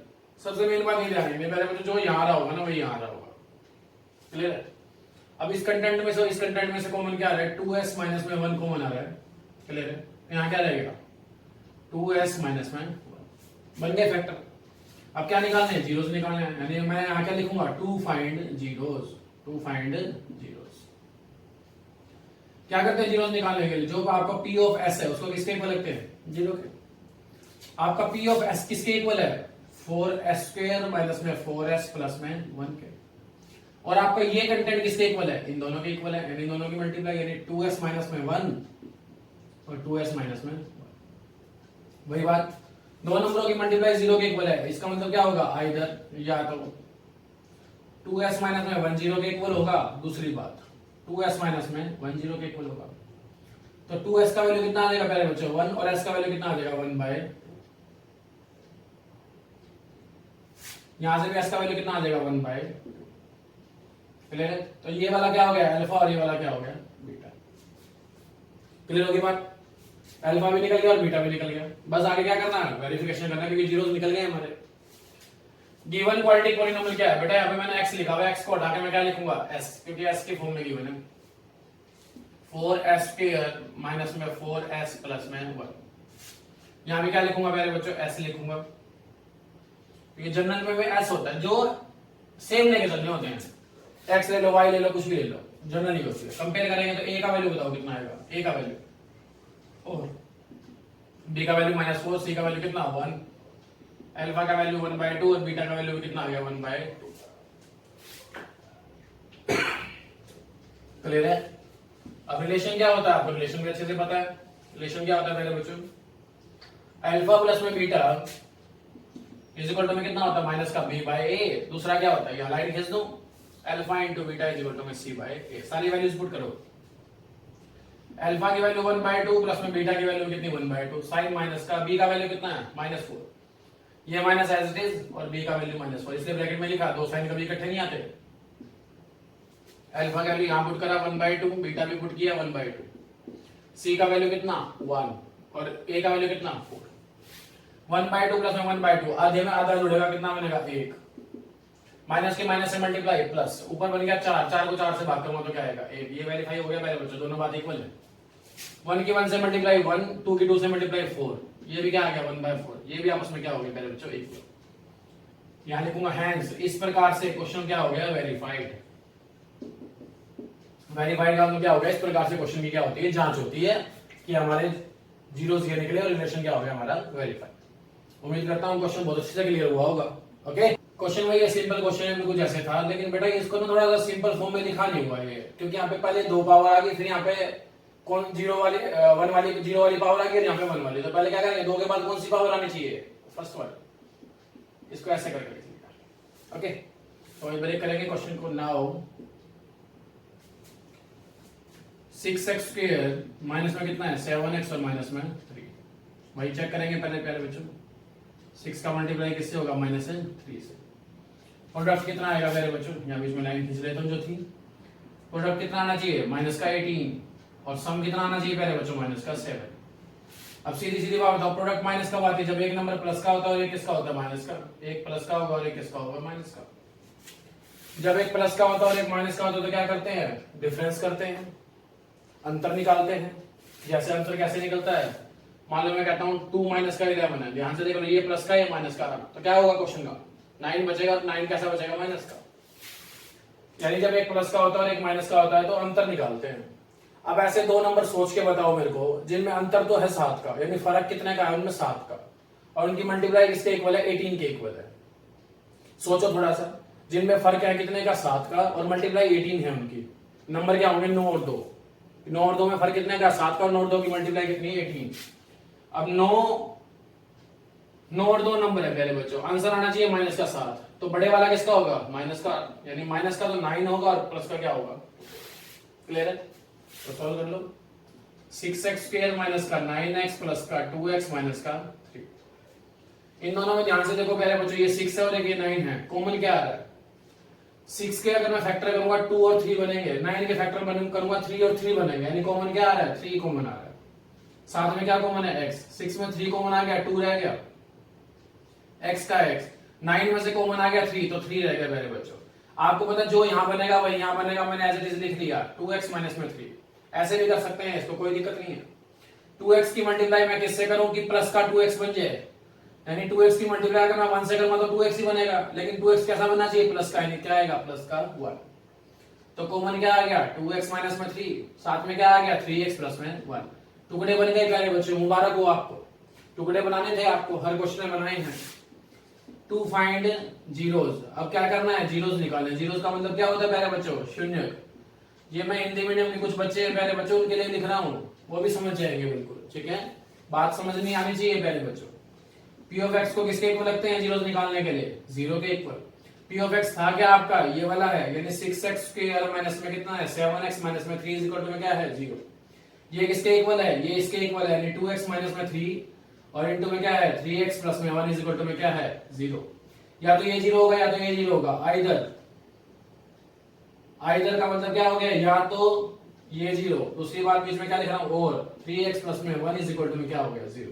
सबसे मेन बात ये ध्यान रखनी पहले जो यहाँ रहा होगा ना वही यहाँ रहा होगा। क्लियर है। अब इस कंटेंट में से इस कंटेंट में से कॉमन क्या आ रहा है 2s माइनस में 1 कॉमन आ रहा है। क्लियर है, यहाँ क्या रहेगा 2s माइनस में 1 बन गए फैक्टर। अब क्या निकालने हैं जीरोस निकालने हैं, यानी मैं यहाँ क्या लिखूंगा टू फाइंड जीरोस। क्या करते हैं जीरोस निकालने के लिए? जो आपका पी ऑफ एस है उसको किसके इक्वल रखते हैं? जीरो के। आपका पी ऑफ एस किसके इक्वल है? 4s² माइनस में 4s प्लस में 1 के। और आपका ये कंटेंट किसके इक्वल है? इन दोनों के इक्वल है, इन दोनों की मल्टीप्लाई, यानी 2s माइनस में 1 और 2s माइनस में 1। वही बात, दो नंबरों की मल्टीप्लाई जीरो के इक्वल है, इसका मतलब क्या होगा? आइदर या तो 2s माइनस में 1 जीरो के इक्वल होगा, दूसरी बात 2s माइनस में 1 जीरो के इक्वल होगा। तो 2s का वैल्यू कितना आ जाएगा पहले बच्चों? 1, और s का वैल्यू कितना आ जाएगा? 1/2। यहां से भी s का वैल्यू कितना आ जाएगा? 1/2। क्लियर है? तो ये वाला क्या हो गया? अल्फा, और ये वाला क्या हो गया? बीटा। क्लियर होगी बात? अल्फा भी निकल गया और बीटा भी निकल गया। बस आगे क्या करना है? वेरिफिकेशन करना है, क्योंकि जीरोस निकल गए हमारे। गिवन क्वाड्रेटिक पॉलिनोमियल क्या है बेटा? यहाँ पे मैंने x लिखा हुआ है, x को हटा के मैं क्या लिखूंगा? s, क्योंकि s के फॉर्म में गिवन है। 4s² माइनस में 4s प्लस में 1। यहां भी क्या लिखूंगा पहले बच्चों? s लिखूंगा। ये जनरल में s होता है, जो सेम लेके चलने होते हैं। x ले लो, y ले लो, कुछ भी ले लो, जनरल ही होती है। कंपेयर करेंगे तो a का वैल्यू बताओ कितना आएगा? a का वैल्यू और b का वैल्यू -4, c का वैल्यू कितना? 1, अल्फा का वैल्यू 1/2 और बीटा का वैल्यू कितना आ गया? 1/2। क्लियर है? अब रिलेशन क्या होता है? आपको रिलेशन भी अच्छे से पता है। रिलेशन क्या होता है पहले बच्चों? अल्फा प्लस में बीटा इज इक्वल टू में कितना होता है? माइनस का b/a। दूसरा क्या होता है? ये लाइन खींच दो, alpha into beta is equal to में c/a। सारी वैल्यूज पुट करो। अल्फा की वैल्यू 1/2 प्लस में बीटा की वैल्यू कितनी? 1/2। साइन माइनस का, b का वैल्यू कितना है? -4। ये माइनस एज इट इज, और b का वैल्यू -4, इसलिए ब्रैकेट में लिखा। दो साइन कभी इकट्ठे नहीं आते। अल्फा का वैल्यू यहां पुट करा 1/2, बीटा भी पुट किया 1/2। c का वैल्यू कितना? 1, और a का वैल्यू कितना? 4। 1/2 प्लस में 1/2, आधे में आधा जुड़ेगा, कितना बनेगा? 1। माइनस के माइनस से मल्टीप्लाई, प्लस ऊपर बन गया 4, 4 को 4 से भाग करूंगा तो क्या आएगा? 1। ये वेरीफाई हो गया पहले बच्चों, दोनों बात इक्वल है। 1 की 1 से मल्टीप्लाई 1, 2 की 2 से मल्टीप्लाई 4, ये भी क्या आ गया? 1/4। ये भी आपस में क्या हो गया पहले बच्चों? इक्वल। यहां लिखूंगा हैंस। इस प्रकार से क्वेश्चन क्या हो गया? वेरीफाइड। वेरीफाइड का मतलब क्या हो गया? इस प्रकार से क्वेश्चन की क्या होती है? जांच होती है कि हमारे जीरोस ये निकले और रिलेशन क्या हो गया हमारा? वेरीफाइड। उम्मीद करता हूं क्वेश्चन बहुत अच्छे से क्लियर हुआ होगा। ओके, क्वेश्चन वही है, सिंपल क्वेश्चन है, बिल्कुल जैसे था, लेकिन बेटा इसको ना थोड़ा सा सिंपल फॉर्म में लिखा नहीं हुआ है, क्योंकि यहाँ पे पहले 2 पावर आ गई, फिर यहाँ पे कौन 0 वाली 1 वाली 0 वाली पावर आ गई, और यहाँ पे 1 वाली। तो पहले क्या करेंगे? 2 के बाद कौन सी पावर आनी चाहिए? फर्स्ट वाली। इसको ऐसे करके लिखिएगा। ओके, तो ब्रेक करेंगे क्वेश्चन को नाउ। 6x² माइनस में कितना है? 7x और माइनस में 3। वही चेक करेंगे पहले बच्चों। 6 का मल्टीप्लाई किससे होगा? -3 से। प्रोडक्ट कितना आएगा मेरे बच्चों? यहाँ बीच में लाइन खींच रहे थे जो थी। प्रोडक्ट कितना आना चाहिए? -18, और सम कितना आना चाहिए पहले बच्चों? -7। अब सीधी बात बताओ, प्रोडक्ट माइनस कब आती है? जब एक नंबर प्लस का होता है और एक किसका होता है? माइनस का। एक प्लस का होगा और एक किसका होगा? माइनस का। जब एक प्लस का होता है और एक माइनस का होता है तो क्या करते हैं? डिफरेंस करते हैं, अंतर निकालते हैं। जैसे अंतर कैसे निकलता है? मान लो मैं कहता हूं 2 माइनस का 11 है, ध्यान से देख लो, ये प्लस का, ये माइनस का, तो क्या होगा क्वेश्चन का? 9 बचेगा। 9 कैसा बचेगा? माइनस का। यानी जब एक प्लस का होता है और एक माइनस का होता है तो अंतर निकालते हैं। अब ऐसे 2 नंबर सोच के बताओ मेरे को जिनमें अंतर तो है 7 का, यानी फर्क कितने का है? उनमें 7 का, और उनकी मल्टीप्लाई किसके इक्वल है? 18 के इक्वल है। सोचो थोड़ा सा, जिनमें फर्क है कितने का? 7 का, और मल्टीप्लाई 18 है उनकी। नंबर क्या होंगे? 9 और 2। 9 और 2 में फर्क कितने का? 7 का, और 9 और 2 की मल्टीप्लाई कितनी है? 18। अब 9 और 2 नंबर है पहले बच्चों, आंसर आना चाहिए -7, तो बड़े वाला किसका होगा? माइनस का, यानी माइनस का तो 9 होगा और प्लस का क्या होगा? क्लियर है? तो सॉल्व कर लो। 6x² माइनस का 9x प्लस का 2x माइनस का 3। इन दोनों में ध्यान से देखो पहले बच्चों, ये 6 है और एक ये 9 है, कॉमन क्या आ रहा है? 6 के अगर मैं फैक्टर करूंगा 2 और 3 बनेंगे, 9 के फैक्टर करूंगा 3 और 3 बनेंगे, यानी कॉमन क्या आ रहा है? 3 कॉमन आ रहा है। साथ में क्या कॉमन है? x। 6 में 3 कॉमन आ गया, 2 रह गया, x का x। 9 में से कॉमन आ गया 3, तो 3 रह गया मेरे बच्चों। आपको पता जो यहां बनेगा वही यहां बनेगा, मैंने एज इट इज लिख लिया 2x माइनस में 3। ऐसे भी कर सकते हैं, इसको कोई दिक्कत नहीं है। 2x की मल्टीप्लाई मैं किससे करूं कि प्लस का 2x बन जाए, यानी 2x की मल्टीप्लाई अगर मैं 1 से करूंगा तो 2x ही बनेगा, लेकिन 2x कैसा बनना चाहिए? प्लस का, यानी क्या आएगा? प्लस का 1। तो कॉमन क्या आ गया 2x माइनस में 3, साथ में क्या आ गया 3x प्लस में 1। टुकड़े बन गए प्यारे बच्चों, मुबारक हो आपको। टुकड़े बनाने थे आपको, हर क्वेश्चन में बनाए हैं। टू फाइंड जीरोज, अब क्या करना है, जीरोज निकालने। जीरोज का मतलब क्या होता है प्यारे बच्चों, शून्य। ये मैं हिंदी मीडियम के कुछ बच्चे हैं प्यारे बच्चों, उनके लिए लिख रहा हूँ, वो भी समझ जाएंगे बिल्कुल, ठीक है। बात समझ नहीं आनी चाहिए प्यारे बच्चों। पी ऑफ एक्स को किसके इक्वल लगते हैं जीरोज निकालने के लिए, 0 के इक्वल। पी ऑफ एक्स था क्या आपका, ये वाला है, यानी 6x स्क्वायर माइनस में कितना है 7x माइनस में 3 इक्वल टू क्या है 0। ये किसके इक्वल है, ये इसके इक्वल है, यानी 2x माइनस में 3 और इनटू में क्या है 3x प्लस में 1 इक्वल टू में क्या है 0। या तो ये 0 होगा या तो ये 0 होगा, आइदर। आइदर का मतलब क्या हो गया, या तो ये 0, दूसरी बात बीच में क्या लिख रहा हूं, और 3x प्लस में 1 इक्वल टू में क्या हो गया 0।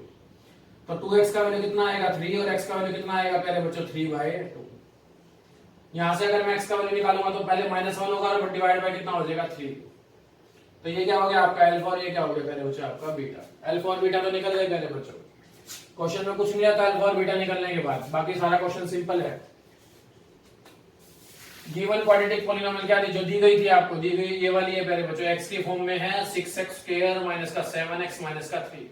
तो 2x का वैल्यू कितना आएगा 3 और x का वैल्यू कितना आएगा प्यारे बच्चों 3/2। यहां से अगर मैं x का वैल्यू निकालूंगा तो पहले -1 होगा और डिवाइड बाय कितना हो जाएगा 3। तो ये क्या हो गया आपका अल्फा और ये क्या हो गया प्यारे बच्चों आपका बीटा। अल्फा और बीटा तो निकल गए प्यारे बच्चों, क्वेश्चन में कुछ नहीं आता अल्फा और बीटा निकलने के बाद, बाकी सारा क्वेश्चन सिंपल है। गिवन क्वाड्रेटिक पॉलिनोमियल क्या थी, जो दी गई थी आपको, दी गई ये वाली है प्यारे बच्चों, x के फॉर्म में है 6x स्क्वायर माइनस का 7x माइनस का 3।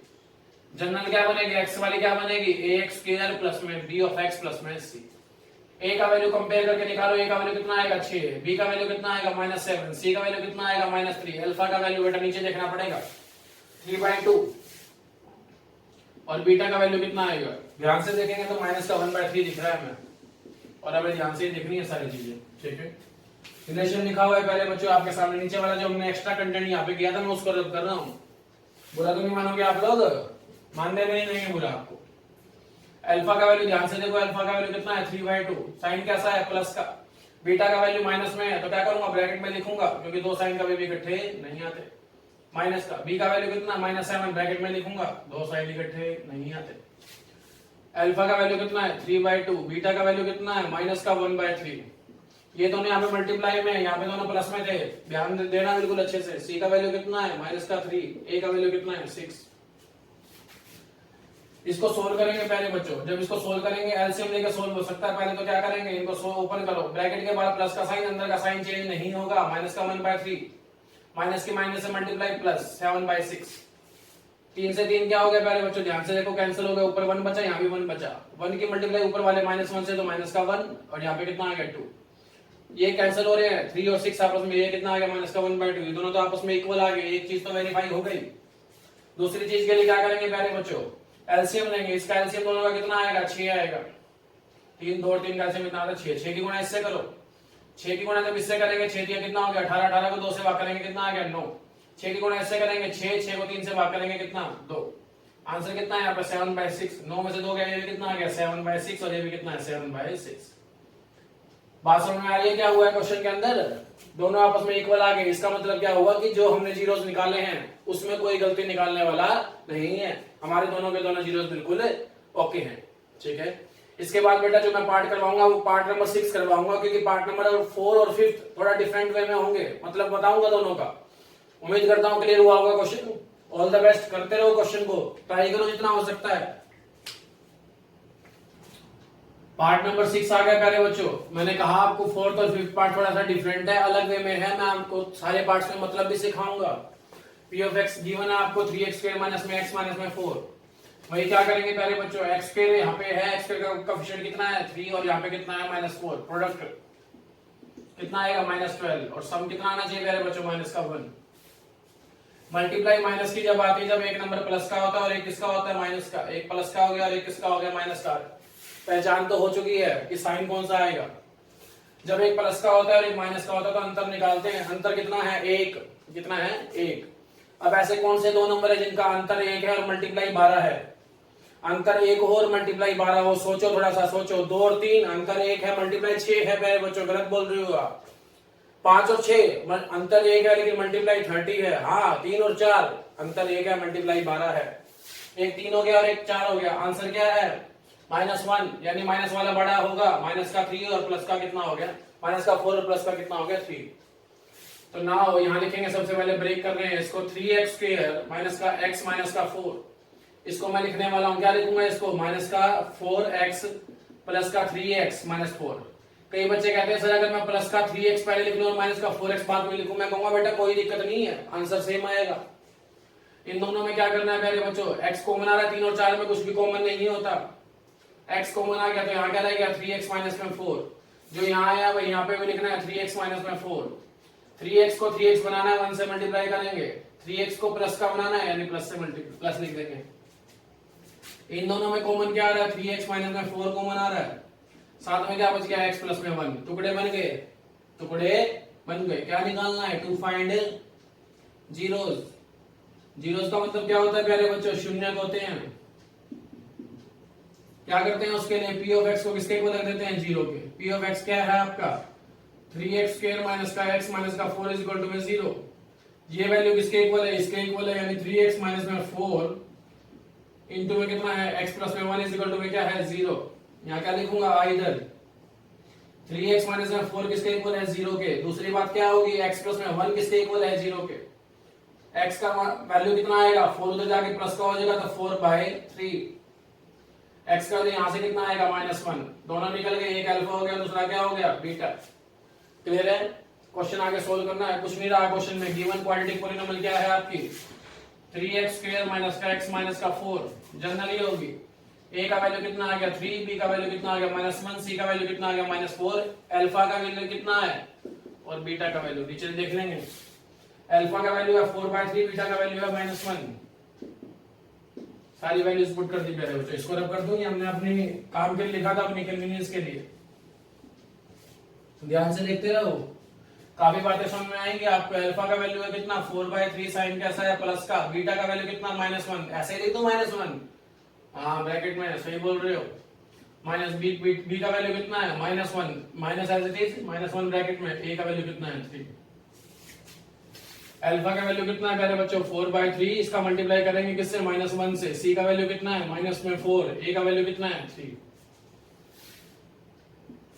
जनरल क्या बनेगी, x वाली क्या बनेगी ax स्क्वायर प्लस में b ऑफ x प्लस में c। a का वैल्यू कंपेयर करके निकालो, a का वैल्यू कितना आएगा 6, b का वैल्यू कितना आएगा -7, c का वैल्यू कितना आएगा -3, अल्फा का वैल्यू बेटा नीचे देखना पड़ेगा 3/2 और बीटा का वैल्यू कितना आएगा, ध्यान से देखेंगे तो माइनस का 1/3 दिख रहा है हमें, और हमें ध्यान से देखनी है सारी चीजें, ठीक है। रिलेशन लिखा हुआ है पहले बच्चों आपके सामने, नीचे वाला जो हमने एक्स्ट्रा कंटेंट यहाँ पे किया था मैं उसको रब कर रहा हूँ। बुरा तो नहीं मानोगे आप लोग, मानने में नहीं है बुरा आपको। अल्फा का वैल्यू ध्यान से देखो, अल्फा का वैल्यू कितना है 3/2, साइन कैसा है प्लस का, बीटा का वैल्यू माइनस में है तो क्या करूंगा ब्रैकेट में लिखूंगा, क्योंकि दो साइन कभी भी इकट्ठे नहीं आते। माइनस का, बी का वैल्यू कितना -7 ब्रैकेट में लिखूंगा, दो साइन इकट्ठे नहीं आते। अल्फा का वैल्यू कितना है 3/2, बीटा का वैल्यू कितना है -1/3। ये दोनों यहाँ पे मल्टीप्लाई में है, यहाँ पे दोनों प्लस में थे, ध्यान देना बिल्कुल अच्छे से। सी का वैल्यू कितना है -3, ए का वैल्यू कितना है 6। इसको सोल्व करेंगे पहले बच्चों, जब इसको सोल्व करेंगे एलसीएम लेकर सोल्व हो सकता है, पहले तो क्या करेंगे इनको ओपन करो, ब्रैकेट के बाद प्लस का साइन, अंदर का साइन चेंज नहीं होगा, -1/3 माइनस के माइनस से मल्टीप्लाई प्लस 7/6। 3 से 3 क्या हो गया पहले बच्चों, ध्यान से देखो, कैंसिल हो गया, ऊपर 1 बचा, यहाँ भी 1 बचा, 1 की मल्टीप्लाई ऊपर वाले -1 से तो माइनस का 1 और यहाँ पे कितना आ गया 2। ये कैंसिल हो रहे हैं 3 और 6 आपस में, ये कितना आ गया -1/2, ये दोनों तो आपस में इक्वल आ गए, एक चीज तो वेरीफाई हो गई। दूसरी चीज के लिए क्या करेंगे प्यारे बच्चों, एलसीएम लेंगे, इसका एलसीएम दोनों का कितना आएगा 6 आएगा, 3 2 और 3 का एलसीएम कितना आता है 6, 6 की गुणा इससे करो, 6 की गुणा जब इससे करेंगे 6 दिया कितना हो गया 18, 18 को 2 से भाग करेंगे कितना आ गया 9, 6 की गुणा इससे करेंगे 6, 6 को 3 से भाग करेंगे कितना 2, आंसर कितना है यहाँ पे 7/6, 9 में से 2 गया, ये कितना आ गया 7/6 और ये भी कितना है 7/6। बात समझ में आ रही है क्या हुआ है क्वेश्चन के अंदर, दोनों आपस में इक्वल आ गए, इसका मतलब क्या हुआ कि जो हमने जीरोस निकाले हैं उसमें कोई गलती निकालने वाला नहीं है, हमारे दोनों के दोनों जीरोस बिल्कुल ओके हैं, ठीक है। इसके बाद बेटा जो मैं पार्ट करवाऊंगा वो पार्ट नंबर 6 करवाऊंगा, क्योंकि पार्ट नंबर 4 और 5 थोड़ा डिफरेंट वे में होंगे, मतलब बताऊंगा दोनों का। उम्मीद करता हूं क्लियर हुआ होगा क्वेश्चन। ऑल द बेस्ट, करते रहो क्वेश्चन को, ट्राई करो जितना हो सकता है। पार्ट नंबर 6 आ गया प्यारे बच्चों, मैंने कहा आपको 4th और 5th पार्ट थोड़ा सा डिफरेंट है, अलग वे में है, मैं आपको सारे पार्ट्स में मतलब भी सिखाऊंगा। पी ऑफ एक्स गिवन है आपको 3x स्क्वायर माइनस में x माइनस में 4, वही क्या करेंगे प्यारे बच्चों, x स्क्वायर यहाँ पे है, x स्क्वायर का कोएफिशिएंट कितना है 3 और यहाँ पे कितना है -4, प्रोडक्ट कितना आएगा -12 और सम कितना आना चाहिए प्यारे बच्चों -1। मल्टीप्लाई माइनस की जब आती है, जब एक नंबर प्लस का होता है और एक किसका होता है माइनस का, एक प्लस का हो गया और एक किसका हो गया माइनस का, पहचान तो हो चुकी है कि साइन कौन सा आएगा। जब एक प्लस का होता है और एक माइनस का होता है तो अंतर निकालते हैं, अंतर कितना है 1, कितना है 1। अब ऐसे कौन से दो नंबर है जिनका अंतर 1 है और मल्टीप्लाई 12 है, अंतर 1 हो और मल्टीप्लाई 12 हो, सोचो थोड़ा सा सोचो, 2 और 3 अंतर 1 है, मल्टीप्लाई 6 है प्यारे बच्चों, गलत बोल रही हो आप। 5 और 6 अंतर 1 है लेकिन मल्टीप्लाई 30 है, हाँ 3 और 4 अंतर 1 है मल्टीप्लाई 12 है, एक 3 हो गया और एक 4 हो गया, आंसर क्या है -1, यानी माइनस वाला बड़ा होगा, माइनस का 3 और प्लस का कितना हो गया, माइनस का 4 और प्लस का कितना हो गया 3। तो नाउ यहाँ लिखेंगे, सबसे पहले ब्रेक कर रहे हैं इसको, 3x स्क्वायर माइनस का x माइनस का 4, इसको मैं लिखने वाला हूँ, क्या लिखूंगा इसको, माइनस का 4x प्लस का 3x माइनस 4। कई बच्चे कहते हैं सर अगर मैं प्लस का 3x पहले लिख लूं और माइनस का 4x बाद में लिखूं, मैं कहूंगा बेटा कोई दिक्कत नहीं है, आंसर सेम आएगा। इन दोनों में क्या करना है प्यारे बच्चों, x कॉमन आ रहा है, 3 और 4 में कुछ भी कॉमन नहीं होता, x कॉमन आ गया तो यहाँ क्या रहेगा 3x माइनस में 4, जो यहाँ आया वही यहाँ पे भी लिखना है 3x माइनस में 4। 3x को 3x बनाना है 1 से मल्टीप्लाई करेंगे, 3x को प्लस का बनाना है यानी प्लस से मल्टीप्लाई प्लस लिख देंगे। इन दोनों में कॉमन क्या आ रहा है 3x माइनस में 4 कॉमन आ रहा है, साथ में क्या बच गया x प्लस में 1, टुकड़े बन गए, टुकड़े बन गए। क्या निकालना है, टू फाइंड जीरोस। जीरोस का मतलब क्या होता है प्यारे बच्चों, शून्य होते हैं। क्या करते हैं उसके लिए, p ऑफ x को किसके इक्वल रख देते हैं, जीरो के। p ऑफ x क्या है आपका 3x स्क्वायर माइनस का x माइनस का 4 इज इक्वल टू में 0। ये वैल्यू किसके इक्वल है, इसके इक्वल है, यानी 3x माइनस में 4 इंटू में कितना है x प्लस में 1 इज इक्वल टू में क्या है 0। यहाँ क्या लिखूंगा, इधर 3x माइनस में 4 किसके इक्वल है 0 के। दूसरी बात क्या होगी, x प्लस में 1 किसके इक्वल है 0 के। x का वैल्यू कितना आएगा, 4 उधर जाके प्लस का हो जाएगा तो 4/3। x का वैल्यू यहाँ से कितना आएगा -1, दोनों निकल गए, एक अल्फा हो गया दूसरा क्या हो गया बीटा। क्लियर है, क्वेश्चन आगे सोल्व करना है, कुछ नहीं रहा क्वेश्चन में। गिवन क्वाड्रेटिक पॉलिनोमियल क्या है आपकी 3x स्क्वायर माइनस का x माइनस का 4, जनरली होगी। a का वैल्यू कितना आ गया 3, b का वैल्यू कितना आ गया -1, c का वैल्यू कितना आ गया -4, अल्फा का वैल्यू कितना है और बीटा का वैल्यू नीचे देख लेंगे। अल्फा का वैल्यू है 4/3, बीटा का वैल्यू है -1। सारी वैल्यूज पुट कर दी प्यारे बच्चों, इसको रब कर दूं, ये हमने अपने काम के लिए लिखा था, अपनी कन्वीनियंस के लिए। ध्यान से देखते रहो, काफी बातें समझ में आएंगी आपको। अल्फा का वैल्यू है कितना 4/3, साइन कैसा है प्लस का, बीटा का वैल्यू कितना -1, ऐसे ही लिख दो -1, हाँ ब्रैकेट में, सही बोल रहे हो। माइनस बी का वैल्यू कितना है -1, minus as it is -1 bracket में, ए का वैल्यू कितना है 3। अल्फा का वैल्यू कितना है प्यारे बच्चों 4/3, इसका मल्टीप्लाई करेंगे किससे -1 से। सी का वैल्यू कितना है -4, ए का वैल्यू कितना है 3।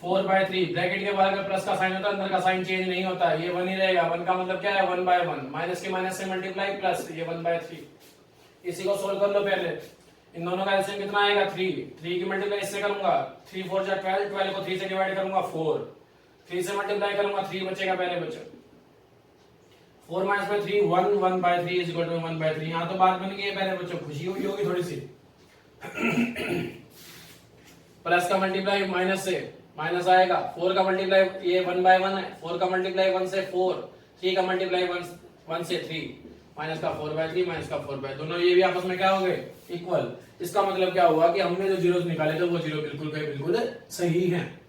4/3 ब्रैकेट के बाहर का प्लस का साइन होता है, अंदर का साइन चेंज नहीं होता, ये 1 ही रहेगा। 1 का मतलब क्या है 1/1, माइनस के माइनस से मल्टीप्लाई प्लस, ये 1/3। इसी को सोल्व कर लो पहले। इन दोनों का एलसीएम कितना आएगा 3 की मल्टीप्लाई इससे करूंगा 3 4 जा 12, 12 को 3 से डिवाइड करूंगा 4, 3 से मल्टीप्लाई करूंगा 3 बचेगा पहले बच्चों। 4 माइनस में 3 1, 1/3 इज इक्वल टू 1/3। यहाँ तो बात बन गई है पहले बच्चों, खुशी हुई होगी थोड़ी सी। प्लस का मल्टीप्लाई माइनस से माइनस आएगा, 4 का मल्टीप्लाई ये 1/1 है, 4 का मल्टीप्लाई 1 से 4, 3 का मल्टीप्लाई 1 से 3, माइनस का 4/3 माइनस का 4/, दोनों ये भी आपस में क्या हो गए इक्वल। इसका मतलब क्या हुआ कि हमने जो जीरोस निकाले थे वो जीरो बिल्कुल के बिल्कुल सही हैं।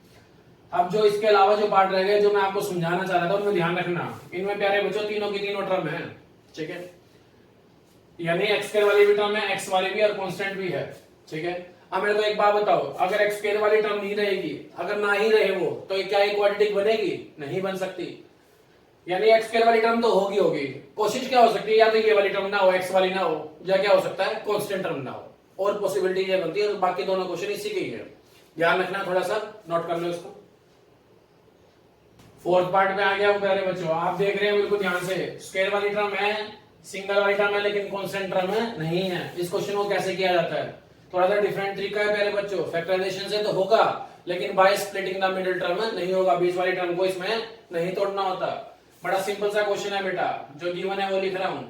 अब जो इसके अलावा जो पार्ट रह गए जो मैं आपको समझाना चाह रहा था उनमें ध्यान रखना। इनमें प्यारे बच्चों तीनों की तीनों टर्म है, ठीक है, यानी एक्स स्क्वायर वाली भी टर्म है, एक्स वाली भी और कांस्टेंट भी है, ठीक है। अब मेरे को एक बात बताओ, अगर एक्स स्क्वायर वाली टर्म नहीं रहेगी, अगर ना ही रहे वो, तो क्या इक्वालिटी बनेगी, नहीं बन सकती। यानी एक्स स्क्वायर वाली टर्म तो होगी होगी, कोशिश क्या हो सकती है, या तो ये वाली टर्म ना हो, एक्स वाली ना हो, या क्या हो सकता है कांस्टेंट टर्म ना हो, और पॉसिबिलिटी ये बनती है। और बाकी दोनों क्वेश्चन इसी के ही है, ध्यान रखना, थोड़ा सा नोट कर लो इसको। फोर्थ पार्ट में आ गया प्यारे बच्चों, आप देख रहे हैं बिल्कुल ध्यान से, स्क्वायर वाली टर्म है, सिंगल वाली टर्म है, लेकिन कांस्टेंट टर्म है नहीं है। इस क्वेश्चन को कैसे किया जाता है, थोड़ा सा डिफरेंट तरीका है प्यारे बच्चों। फैक्टराइजेशन से तो होगा, लेकिन by splitting the middle term नहीं होगा, बीच वाली टर्म को इसमें नहीं तोड़ना होता। बड़ा सिंपल सा क्वेश्चन है बेटा, जो गिवन है वो लिख रहा हूं,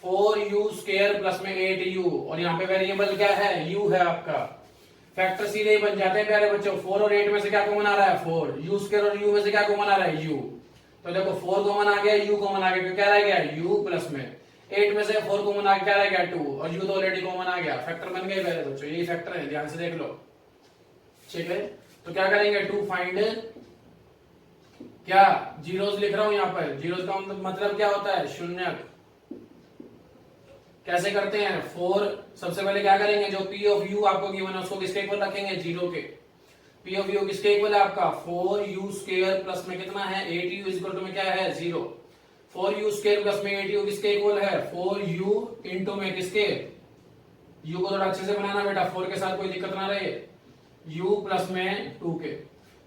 4u स्क्वायर प्लस में 8u, और यहाँ पे वेरिएबल क्या है u है आपका। फैक्टर सीधे ही बन जाते हैं प्यारे बच्चों, 4 और 8 में से क्या कॉमन आ रहा है 4, u स्क्वायर और u में से क्या कॉमन आ रहा है u, तो देखो 4 कॉमन आ गया, u कॉमन आ गया, क्या रह गया u प्लस में 8 में से 4 कॉमन आ गया, क्या रह गया 2, और u तो ऑलरेडी कॉमन आ गया, फैक्टर बन गए प्यारे बच्चों, यही फैक्टर है, ध्यान से देख लो, ठीक है। तो क्या करेंगे, टू फाइंड क्या जीरोस लिख रहा हूं यहाँ पर, जीरोस का मतलब क्या होता है शून्य। कैसे करते हैं, 4 सबसे पहले क्या करेंगे, जो p ऑफ u आपको गिवन है उसको किसके इक्वल रखेंगे, 0 के। p ऑफ u किसके इक्वल है आपका 4u स्क्वायर प्लस में कितना है 8u इज इक्वल टू में क्या है 0। 4u स्क्वायर प्लस में 8u किसके इक्वल है 4u इंटू में किसके, u को थोड़ा अच्छे से बनाना बेटा, 4 के साथ कोई दिक्कत ना रहे, u प्लस में 2 के,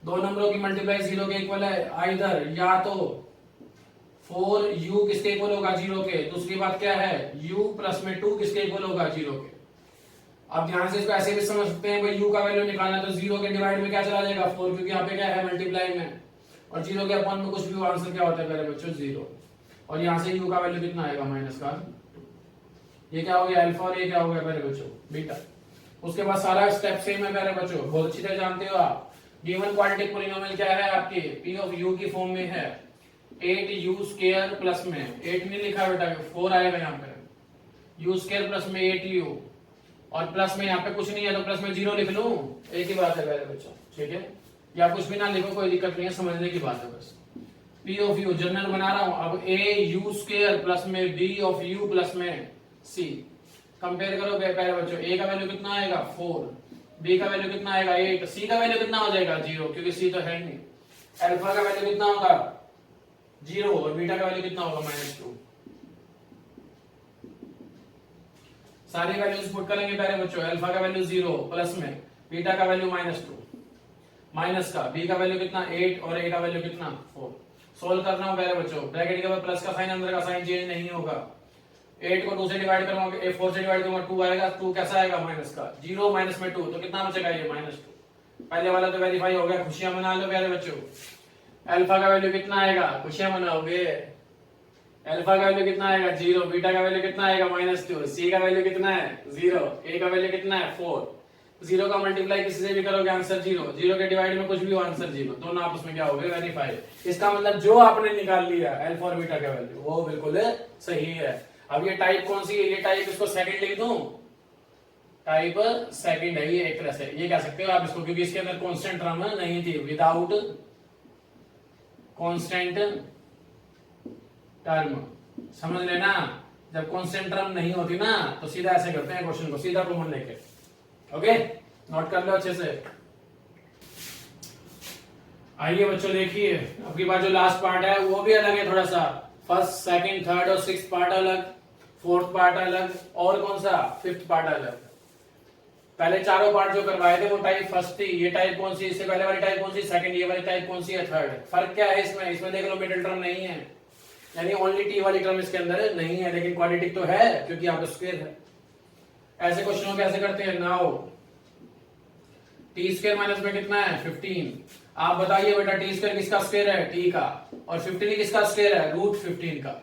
दो नंबरों की मल्टीप्लाई 0 के इक्वल है, आइदर या तो 4u किसके इक्वल होगा 0 के, दूसरी बात क्या है u प्लस में 2 किसके इक्वल होगा 0 के। अब ध्यान से इसको ऐसे भी समझ सकते हैं भाई यू का वैल्यू निकालना है तो 0 के डिवाइड में क्या चला जाएगा 4, क्योंकि यहाँ पे क्या है मल्टीप्लाई में, और 0 के अपॉन में कुछ भी आंसर क्या होता है मेरे बच्चों 0, और यहाँ से यू का वैल्यू कितना आएगा -का 2। ये क्या हो गया अल्फा और ये क्या हो गया मेरे बच्चों बीटा। उसके बाद सारा स्टेप सेम है मेरे बच्चों, बहुत अच्छी तरह जानते हो आप। गिवन क्वाड्रेटिक पॉलिनोमियल क्या है आपके p ऑफ u की फॉर्म में है 8u² प्लस में 8 नहीं लिखा बेटा 4 आएगा यहाँ पे, u² प्लस में 8u, और प्लस में यहाँ पे कुछ नहीं है तो प्लस में 0 लिख लूं, एक ही बात है मेरे बच्चों, ठीक है, या कुछ भी ना लिखो कोई दिक्कत नहीं है, समझने की बात है बस। p ऑफ u जनरल बना रहा हूं, अब au² प्लस में b ऑफ u प्लस में c, कंपेयर करो पहले बच्चों, a का वैल्यू कितना आएगा 4, b का वैल्यू कितना आएगा 8, c का वैल्यू कितना हो जाएगा 0, क्योंकि c तो है ही नहीं, अल्फा का वैल्यू कितना होगा 0 और बीटा का वैल्यू कितना होगा -2। सारी वैल्यूज पुट करेंगे पहले बच्चों, अल्फा का वैल्यू 0 प्लस में बीटा का वैल्यू -2, माइनस का b का वैल्यू कितना 8 और a का वैल्यू कितना 4। सोल्व करना हो पहले बच्चों, ब्रैकेट के बाद प्लस का साइन अंदर का साइन चेंज नहीं होगा, 8 को 2 से डिवाइड करूंगा 4 से डिवाइड करूंगा 2 आएगा, 2 कैसा आएगा माइनस का 0 माइनस में 2 तो कितना बचेगा ये -2। पहले वाला तो वेरीफाई हो गया, खुशियां मना लो प्यारे बच्चों। अल्फा का वैल्यू कितना आएगा, खुशियां मनाओगे, अल्फा का वैल्यू कितना आएगा 0, बीटा का वैल्यू कितना आएगा -2, सी का वैल्यू कितना है 0, ए का वैल्यू कितना है 4। 0 का मल्टीप्लाई किसी से भी करोगे आंसर 0, 0 के डिवाइड में कुछ भी हो आंसर 0, दोनों आपस में क्या हो गए वेरीफाई। इसका मतलब जो आपने निकाल लिया अल्फा और बीटा का वैल्यू वो बिल्कुल सही है। अब ये टाइप कौन सी है, ये टाइप इसको सेकंड लिख दूं, टाइप सेकंड है ये, एक तरह से ये कह सकते हो आप इसको, क्योंकि इसके अंदर कांस्टेंट टर्म नहीं थी, विदाउट कांस्टेंट टर्म, समझ लेना। जब कांस्टेंट टर्म नहीं होती ना तो सीधा ऐसे करते हैं क्वेश्चन को, सीधा कॉमन लेके, ओके नोट कर लो अच्छे से। आइए बच्चों देखिए, अब की बार जो लास्ट पार्ट है वो भी अलग है थोड़ा सा, फर्स्ट सेकंड थर्ड और सिक्स्थ पार्ट अलग, फोर्थ पार्ट अलग, और कौन सा फिफ्थ पार्ट अलग। पहले चारों पार्ट जो करवाए थे वो टाइप फर्स्ट थी, ये टाइप कौन सी, इससे पहले वाली टाइप कौन सी सेकंड, ये वाली टाइप कौन सी है थर्ड। फर्क क्या है इसमें, इसमें देख लो मिडिल टर्म नहीं है, यानी ओनली टी वाली टर्म इसके अंदर नहीं है, लेकिन क्वाड्रेटिक तो है क्योंकि यहाँ पे स्क्वायर है। ऐसे क्वेश्चनों कैसे करते हैं, नाउ t² माइनस में कितना है 15, आप बताइए बेटा t² किसका स्क्वायर है t का, और 15 किसका स्क्वायर है √15 का,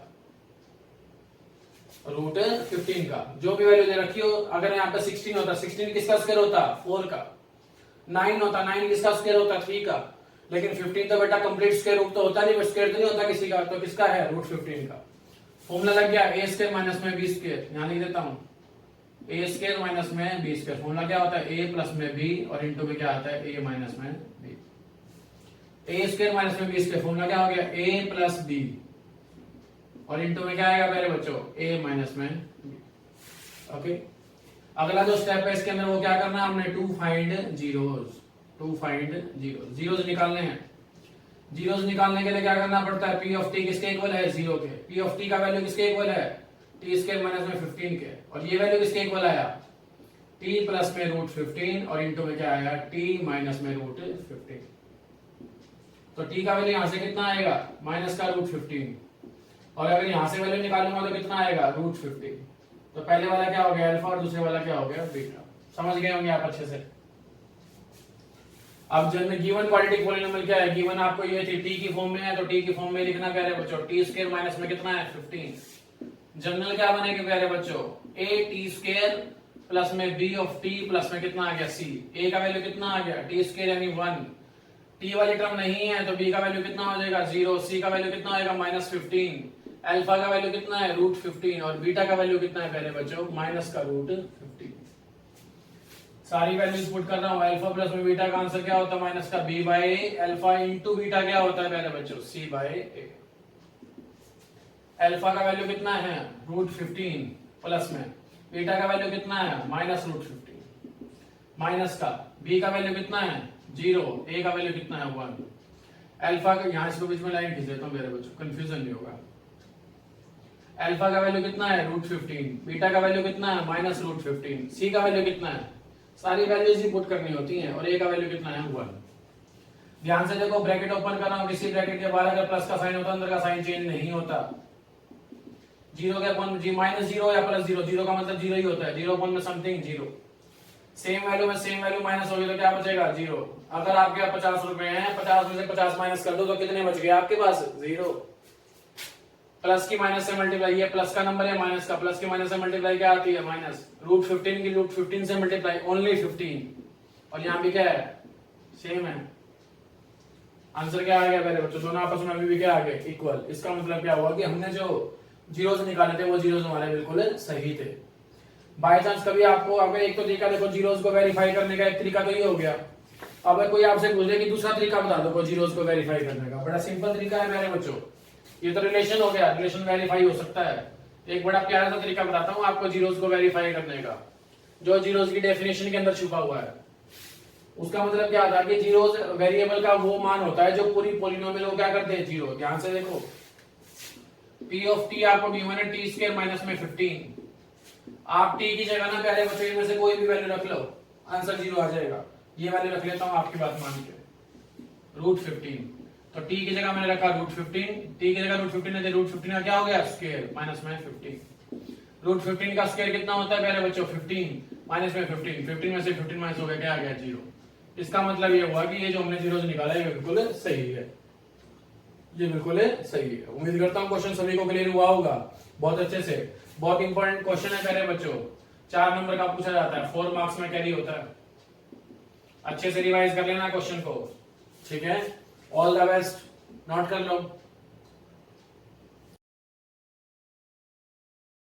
√15 का, जो भी वैल्यू दे रखी हो। अगर यहाँ पे 16 होता 16 किसका स्क्वायर होता 4 का, 9 होता 9 किसका स्क्वायर होता 3 का, लेकिन 15 तो बेटा कंप्लीट स्क्वायर रूट तो होता नहीं, स्क्वायर तो नहीं होता किसी का, तो किसका है √15 का। फॉर्मूला लग गया a² माइनस में b², यहां लिख देता हूं a² माइनस में b², फॉर्मूला क्या होता है a प्लस में b और इंटू में क्या आता है a माइनस में b, a² माइनस में b², फॉर्मूला क्या हो गया a प्लस b और इंटू में क्या आएगा मेरे बच्चों a माइनस में b। ओके, अगला जो स्टेप है इसके अंदर वो क्या करना है हमने, टू फाइंड जीरोस निकालने हैं। जीरोस निकालने के लिए क्या करना पड़ता है, p ऑफ t किसके इक्वल है 0 के, p ऑफ t का वैल्यू किसके इक्वल है t² माइनस में 15 के, और ये वैल्यू किसके इक्वल आया t प्लस में √15 और इंटू में क्या आया t माइनस में √15। तो t का वैल्यू यहां से कितना आएगा माइनस का √15, और अगर यहां से वैल्यू निकालूंगा तो कितना आएगा √15। तो पहले वाला क्या हो गया अल्फा और दूसरे वाला क्या हो गया बीटा, समझ गए होंगे आप अच्छे से। अब जब गिवन क्वाड्रेटिक पॉलिनोमियल क्या है, गिवन आपको ये थी t की फॉर्म में है तो t की फॉर्म में लिखना प्यारे बच्चों t² माइनस में कितना है 15। जनरल क्या बनेगा प्यारे बच्चों a t² प्लस में b ऑफ t प्लस में कितना आ गया c, a का वैल्यू कितना आ गया t² यानी 1, t वाली टर्म नहीं है तो b का वैल्यू कितना हो जाएगा 0, c का वैल्यू कितना आएगा -15, अल्फा का वैल्यू कितना है √15 और बीटा का वैल्यू कितना है पहले बच्चों माइनस का √15। सारी वैल्यूज पुट कर रहा हूं, अल्फा प्लस में बीटा का आंसर क्या होता है माइनस का b by a, alpha into beta क्या होता है पहले बच्चों c बाय a। अल्फा का वैल्यू कितना है √15 प्लस में, बीटा का वैल्यू कितना है -√15 माइनस का, b का वैल्यू कितना है 0, a का वैल्यू कितना है 1। अल्फा का यहां इसको बीच में लाइन खींच देता हूं मेरे बच्चों कंफ्यूजन नहीं होगा। अल्फा का वैल्यू कितना है √15, बीटा का वैल्यू कितना है -√15, c का वैल्यू कितना है, सारी वैल्यूज ही पुट करनी होती हैं, और a का वैल्यू कितना है 1। ध्यान से देखो ब्रैकेट ओपन कर रहा हूं, किसी ब्रैकेट के बाहर अगर प्लस का साइन होता अंदर का साइन चेंज नहीं होता, 0 के अपॉन -0 या +0, 0 का मतलब 0 ही होता है, 0 अपॉन में समथिंग 0, सेम वैल्यू में सेम वैल्यू माइनस होगी तो क्या बचेगा 0। अगर आपके पास 50 रुपए हैं, 50 में से 50 माइनस कर दो तो कितने बच गए आपके पास 0। प्लस की माइनस से मल्टीप्लाई, ये प्लस का नंबर है, माइनस का प्लस की माइनस से मल्टीप्लाई क्या आती है माइनस। √15 की √15 से मल्टीप्लाई ओनली 15, और यहाँ भी क्या है सेम है। आंसर क्या आ गया मेरे बच्चों, दोनों आपस में अभी भी क्या आ गए इक्वल। इसका मतलब क्या हुआ कि हमने जो जीरोस निकाले थे वो जीरोस हमारे बिल्कुल सही थे। बाय चांस कभी आपको, अगर एक तो तरीका देखो जीरोस को वेरीफाई करने का, एक तरीका तो ये हो गया। अगर कोई आपसे पूछे कि दूसरा तरीका बता दो कोई जीरोस को वेरीफाई करने का, बड़ा सिंपल तरीका है मेरे बच्चों। ये तो रिलेशन हो गया, रिलेशन वेरीफाई हो सकता है। एक बड़ा प्यारा सा तरीका बताता हूँ आपको जीरोस को वेरीफाई करने का, जो जीरोस की डेफिनेशन के अंदर छुपा हुआ है। उसका मतलब क्या था कि जीरोस वेरिएबल का वो मान होता है जो पूरी पॉलिनोमियल को क्या करते हैं जीरो। ध्यान से देखो, p ऑफ t आपको गिवन है t² माइनस में 15। आप t की जगह ना पहले बच्चों इनमें से कोई भी वैल्यू रख लो, आंसर 0 आ जाएगा। ये वैल्यू रख लेता हूं आपकी बात मान के, √15। तो t की जगह मैंने रखा √15, t की जगह √15 है, √15 का क्या हो गया स्क्वायर माइनस में 15। √15 का स्क्वायर कितना होता है पहले बच्चों 15 माइनस में 15 में से 15 माइनस हो गया, क्या आ गया 0। इसका मतलब ये हुआ कि ये जो हमने जीरोस निकाला है ये बिल्कुल सही है, ये बिल्कुल सही है। उम्मीद करता हूँ क्वेश्चन सभी को क्लियर हुआ होगा बहुत अच्छे से। बहुत इंपॉर्टेंट क्वेश्चन है प्यारे बच्चों, 4 नंबर का पूछा जाता है, 4 मार्क्स में कैरी होता है। अच्छे से रिवाइज कर लेना क्वेश्चन को, ठीक है। ऑल द बेस्ट, नोट कर लो।